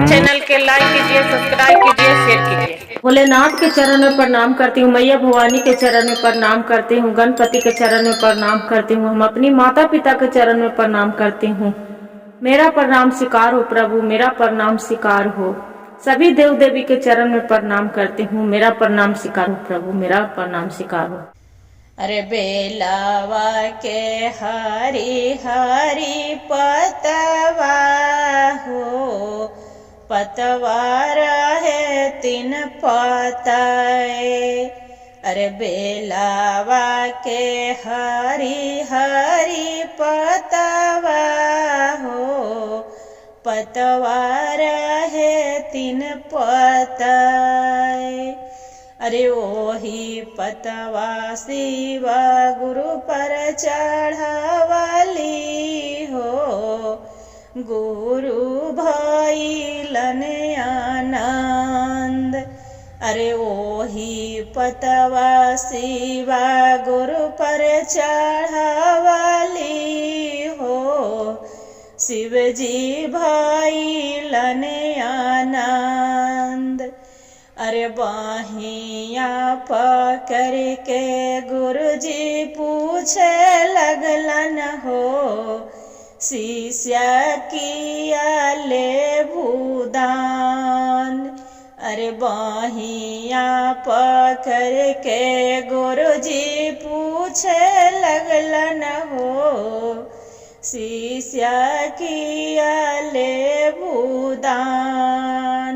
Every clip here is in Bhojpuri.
चैनल के लाइक कीजिए, सब्सक्राइब कीजिए, शेयर कीजिए। भोलेनाथ के चरण में प्रणाम करती हूँ, मैया भवानी के चरण में प्रणाम करती हूँ, गणपति के चरण में प्रणाम करती हूँ, हम अपनी माता पिता के चरण में प्रणाम करती हूँ। मेरा प्रणाम स्वीकार हो प्रभु, मेरा प्रणाम स्वीकार हो। सभी देव देवी के चरण में प्रणाम करती हूँ, मेरा प्रणाम स्वीकार हो प्रभु, मेरा प्रणाम स्वीकार हो। अरे बेलावा के हरी हरी पतवा हो, पतवा रहे तीन पताए। अरे बेलावा के हरी हरी पतवा हो, पतवा रहे तीन पताए। अरे ओही पतवा शिव गुरु पर चढ़ावली हो, गुरु भइलन आनंद। अरे ओही पतवा शिव गुरु पर चढ़ावली हो, शिव जी भइलन आनंद। अरे बाहिया पकड़ के गुरुजी पूछे लगलन हो, शिष्य किया ले भूदान। अरे बाहिया पकड़ के गुरुजी पूछे लगलन हो, शिष्य किया ले भूदान।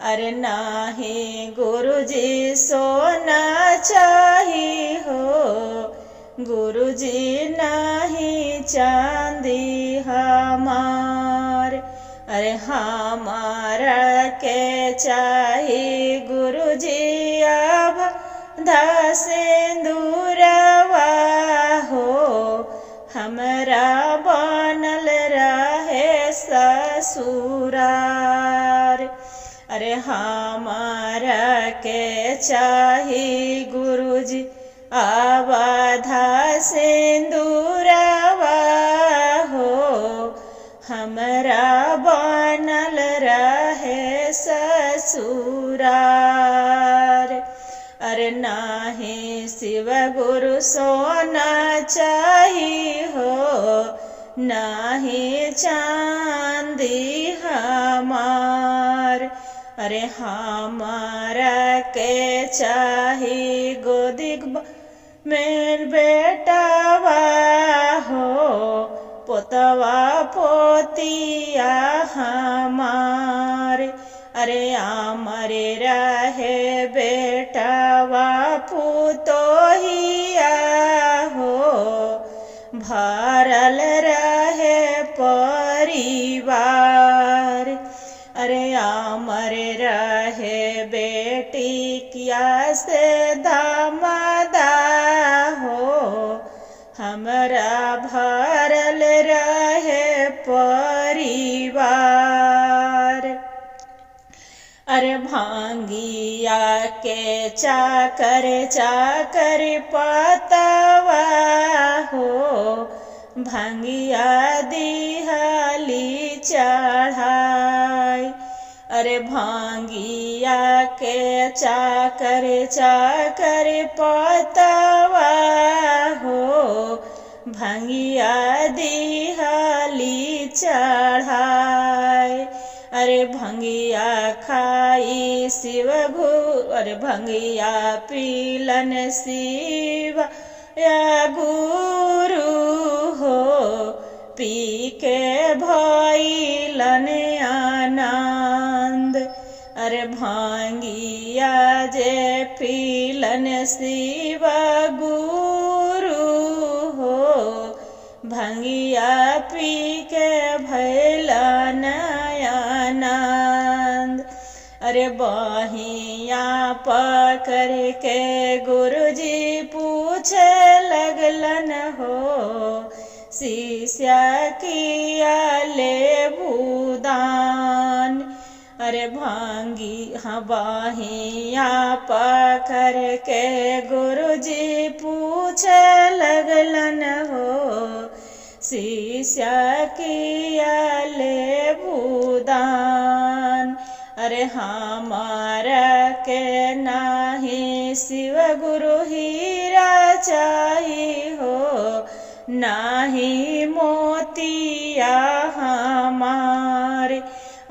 अरे नाही गुरुजी सोना चाही हो, गुरुजी नाही चांदी हमार। अरे हमारा के चाही गुरुजी अब धा सिंदूरवा हो, हमरा बनल रहे ससुरार। अरे हमारा के चाही गुरुजी आवाधा सिंदूरवा हो, हमरा बनल रहे ससुरार। अरे नाही शिव गुरु सोना चाही हो, नाही चांदी हमार। अरे हमारा के चाही गोदी में बेटावा हो, पोतवा पोतिया हमार। अरे आमरे रहे बेटावा पुतोहिया हो, भरल रहे परिवार। अरे आमर रहे बेटी किया से दामादा हो, हमरा भरल रहे परिवार। अरे भांगिया के चाकर चाकर पतवा हो, भांगिया दिहाली चढ़ाई। अरे भांगिया के चाकर चाकर पतवा हो, भांगिया दिहाली चढ़ाई। अरे भंगिया खाई शिव अरे भंगिया पीलन शिव या गुरु हो, पी के भइलन आनंद। अरे भांगिया जे पीलन शिव गुरु हो, भंगिया पी के भइलन आनंद। अरे बहिया पकड़ के गुरुजी पूछे लगलन हो, शिष्य किया ले भूदान। अरे भांगी बहिया पकड़ के गुरुजी पूछे लगलन हो, शिष्य किया ले भूदान। अरे हमारा के नाही शिव गुरु हीरा चाही हो, नाही मोतिया हमारे।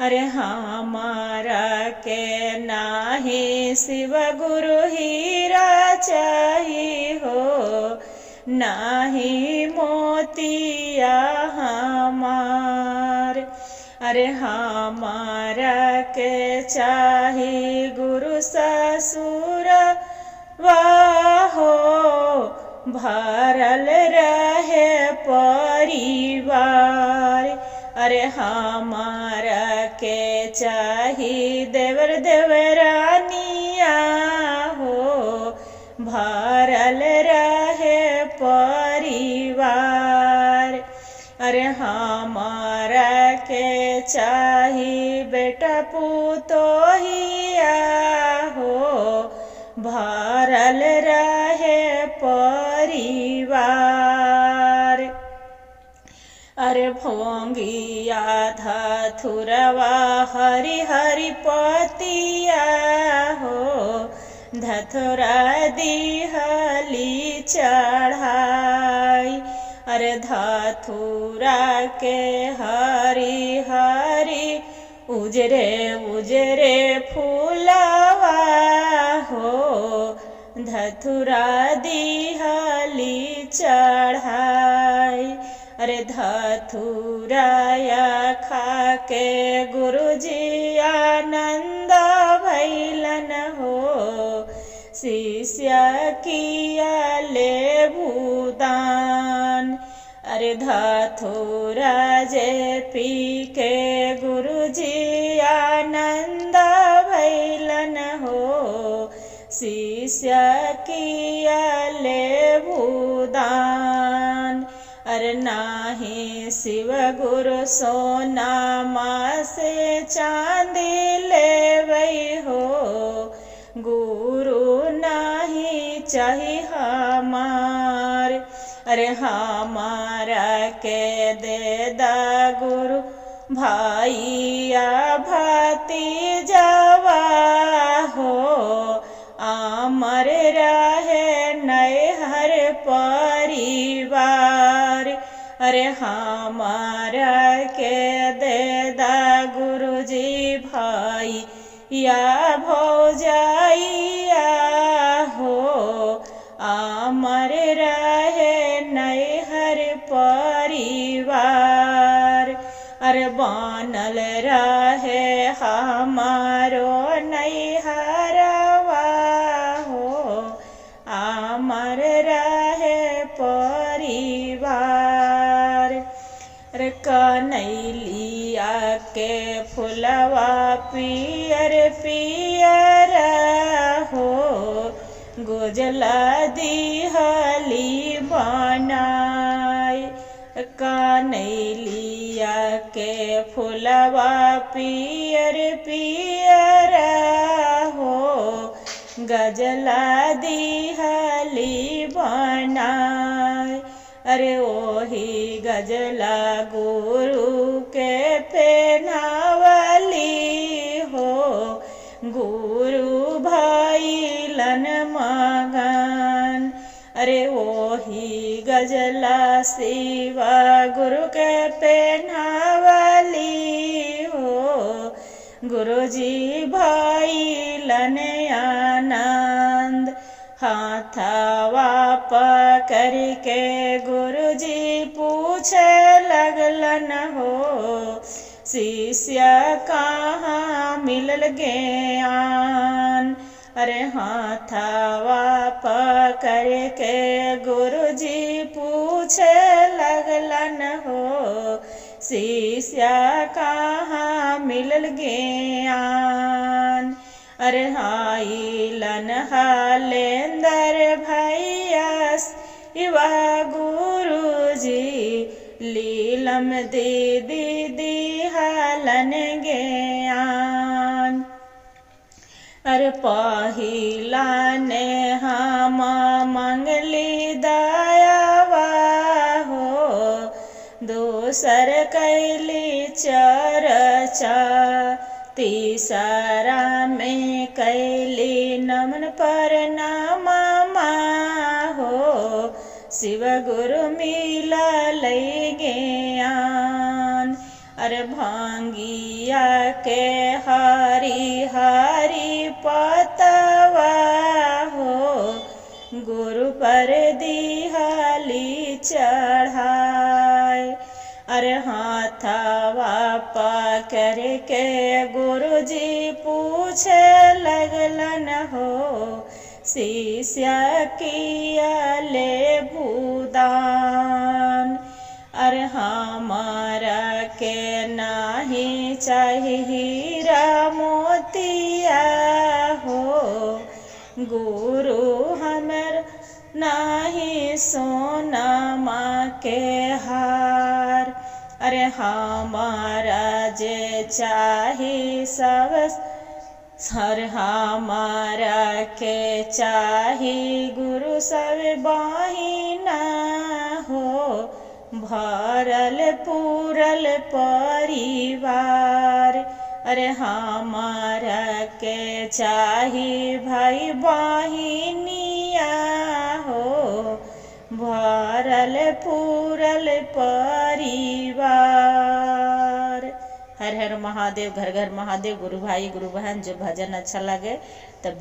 अरे हमारा के नाही शिव गुरु हीरा चाही हो, नाही मोतिया हमार। अरे हमारा के चाही गुरु ससुर वाहो, भरल रहे परिवार। अरे हमारा के चाही देवर देवरानिया हो, भरल रहे परिवार। अरे हमारा के चाही बेटा पुतोहिया हो, भरल रहे परिवार। अरे भोंगिया धथुरवा हरि हरि पतिया हो, धथुरा दिहली चढ़ाई। अरे धथुरा के हरि हरि उजरे उजरे फूलवा हो, धथुरा दिहली चढ़ाई। अरे धथुराया खा के गुरुजी आनंद भैलन हो, शिष्य किया ले भूदान। अरे धथुरा जे पी के गुरुजी आनंद भैलन हो, शिष्य किया ले भूदान। अरे नाही शिव गुरु सोना माँ से चांदी लेवई हो, गुरु नाही चाही हमार। अरे हमारा के दे दा गुरु भाईया भतीजवा हो, अमर रहे नैहर परिवार। अरे हमारा के दे दा गुरुजी भाई या भौजाइया हो, अमर रहे नैहर परिवार। अरे बनल रहे हमारो नैहरवा हो, अमर रहे परिवार। अरे कनैलिया के फुलवा पियर पियर हो, गोजला दिहली बनाई। कनैलिया के फुलवा पियर पियर हो, गजला दिहली बनाई। अरे ओही गजला गुरु के पहनावली हो, गुरु भैलन मगन। अरे ओही गजला शिवा गुरु के पहनावली हो, गुरुजी भैलन आनंद। हाथवा पकड़ के गुरुजी पूछे लगलन हो, शिष्य कहाँ मिलल ज्ञान। अरे हाथवा पकड़ के गुरुजी पूछे लगलन हो, शिष्य कहाँ मिलल ज्ञान। अरे हाइलन हालेंदर भैया शिवा गुरुजी, लीलम दीदी दिहलन ज्ञान। अरे पहिला ने हम मंगली दयावा हो, दूसर कैली चर्चा, तीसरा में कैली नमन प्रणाम हो, शिव गुरु मिला लई ज्ञान। अरे भांगिया के हरी हरी पतवा हो, गुरु पर दिहाली चढ़ाए। अरे हाथवा पकड़ के गुरु जी पूछे लगलन हो, शिष्य किया ले भूदान। अरे हमारा के नाही चाही हीरा मोतिया हो, गुरु हमर नाही सोना माँ के हार। अरे हमारा जे चाही सब हर हमारा के चाही गुरु सब बहिना हो, भरल पूरल परिवार। अरे हमारा के चाही भाई बहिनिया हो, भरल पूरल परिवार। हर हर महादेव, घर घर महादेव। गुरु भाई गुरु बहन, जो भजन अच्छा लगे तब